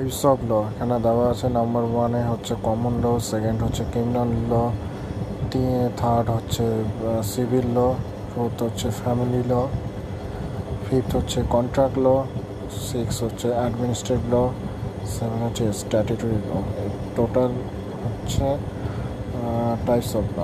Types of law এখানে দেওয়া আছে। নাম্বার 1 হচ্ছে কমন ল, সেকেন্ড হচ্ছে ক্রিমিনাল ল, থার্ড হচ্ছে সিভিল ল, ফোর্থ হচ্ছে ফ্যামিলি ল, ফিফথ হচ্ছে কন্ট্রাক্ট ল, সিক্স হচ্ছে অ্যাডমিনিস্ট্রেটিভ ল, সেভেন হচ্ছে স্ট্যাটুটরি ল। টোটাল হচ্ছে টাইপস অফ ল।